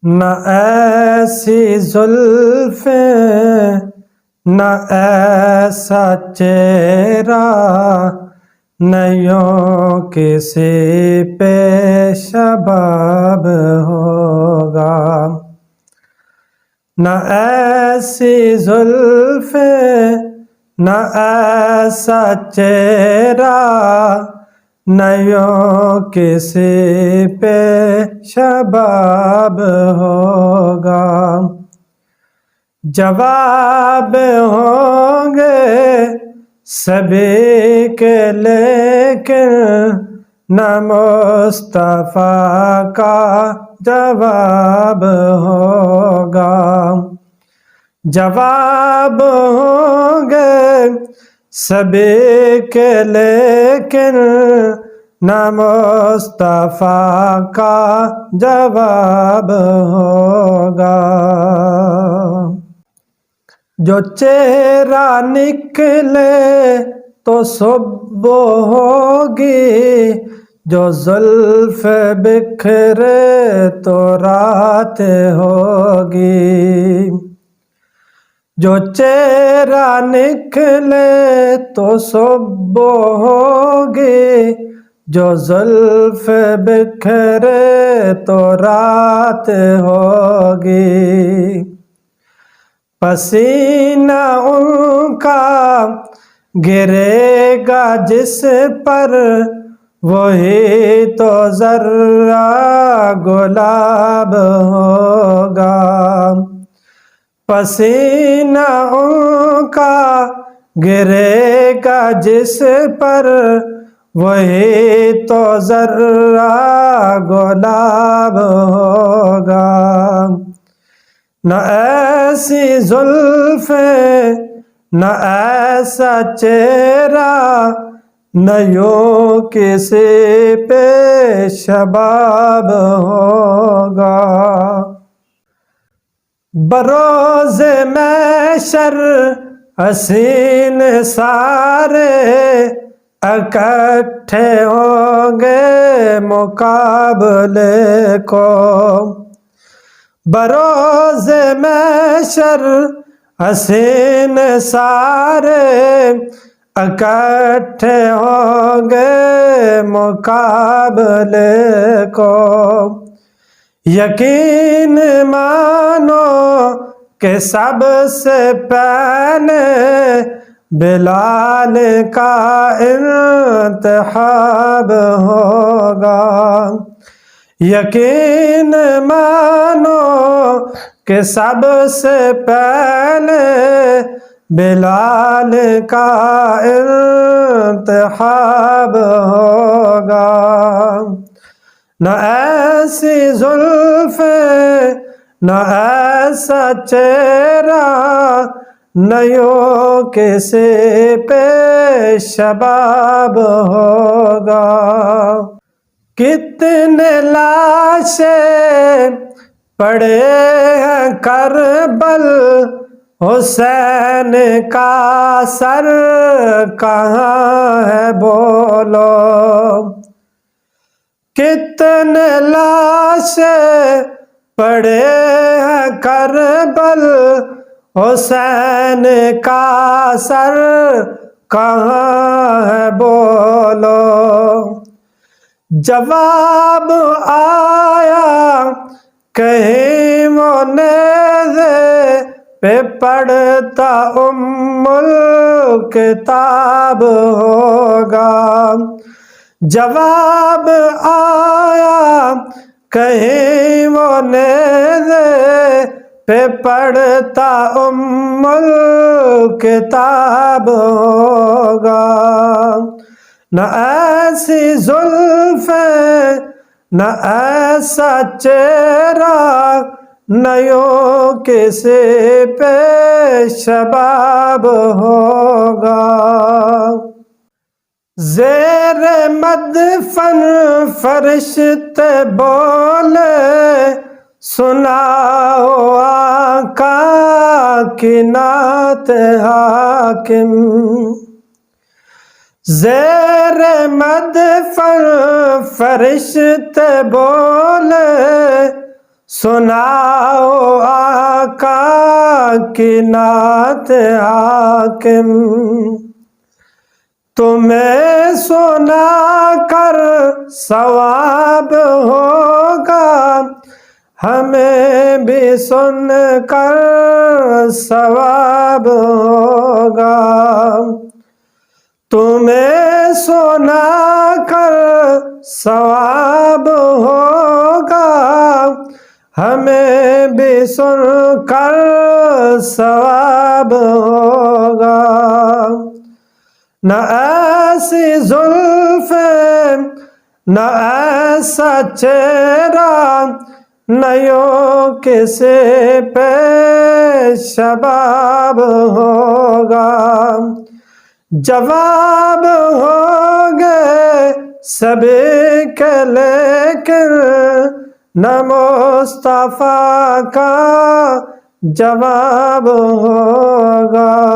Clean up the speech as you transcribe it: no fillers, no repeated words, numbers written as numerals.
نہ ایسی زلفیں، نہ ایسا چہرہ، نہ یوں کسی پہ شباب ہوگا۔ نہ ایسی زلفیں، نہ ایسا چہرہ، نہ یوں کسی پہ شباب ہوگا۔ جواب ہوں گے سبھی کے لیکن نہ مصطفیٰ کا جواب ہوگا۔ جواب ہوں گے سبھی کے لیکن نہ مصطفیٰ کا جواب ہوگا۔ جو چہرہ نکلے تو صبح ہوگی، جو زلف بکھرے تو رات ہوگی۔ جو چہرہ نکلے تو صبح ہوگی، جو زلف بکھرے تو رات ہوگی۔ پسینہ ان کا گرے گا جس پر، وہی تو ذرہ گلاب ہوگا۔ پسینہ ان کا گرے گا جس پر، وہی تو ذرہ گلاب ہوگا۔ نہ ایسی زلفیں، نہ ایسا چہرہ، نہ یوں کسی پہ شباب ہوگا۔ بروز محشر حسین سارے اکٹھے ہوں گے مقابلے کو۔ بروز محشر حسین سارے اکٹھے ہوں گے مقابلے کو۔ یقین مانو کہ سب سے پہلے بلال کا انتخاب ہوگا۔ یقین مانو کہ سب سے پہلے بلال کا انتخاب ہوگا۔ نہ ایسی زلفیں، نہ ایسا چہرہ، نہ یوں کسی پہ شباب ہوگا۔ کتنے لاشیں پڑے ہیں کربل، حسین کا سر کہاں ہے بولو۔ کتنے لاشیں پڑے ہیں کربل، حسین کا سر کہاں ہے بولو۔ جواب آیا کہیں وہ نیزے پہ پڑھتا الکتاب ہوگا۔ جواب آیا کہیں وہ نیزے پہ پڑھتا الکتاب ہوگا۔ نہ ایسی زلفیں، نہ ایسا چہرہ، نہ یوں کسی پہ شباب ہوگا۔ زیر مدفن فرشتے بولے، سناؤ آقا کی نعت حاکم۔ زیر مدفن فرشتے بولے، سناؤ آقا کی نعت حاکم، تمہیں سنا کر ثواب ہوگا، ہمیں بھی سن کر ثواب ہوگا۔ تمہیں سنا کر ثواب ہوگا، ہمیں بھی سن کر ثواب ہوگا۔ نہ ایسی زلفیں، نہ ایسا چہرہ، نہ یوں کسی پہ شباب ہوگا۔ جواب ہوگے سبھی کے لیکن نہ مصطفیٰ کا جواب ہوگا۔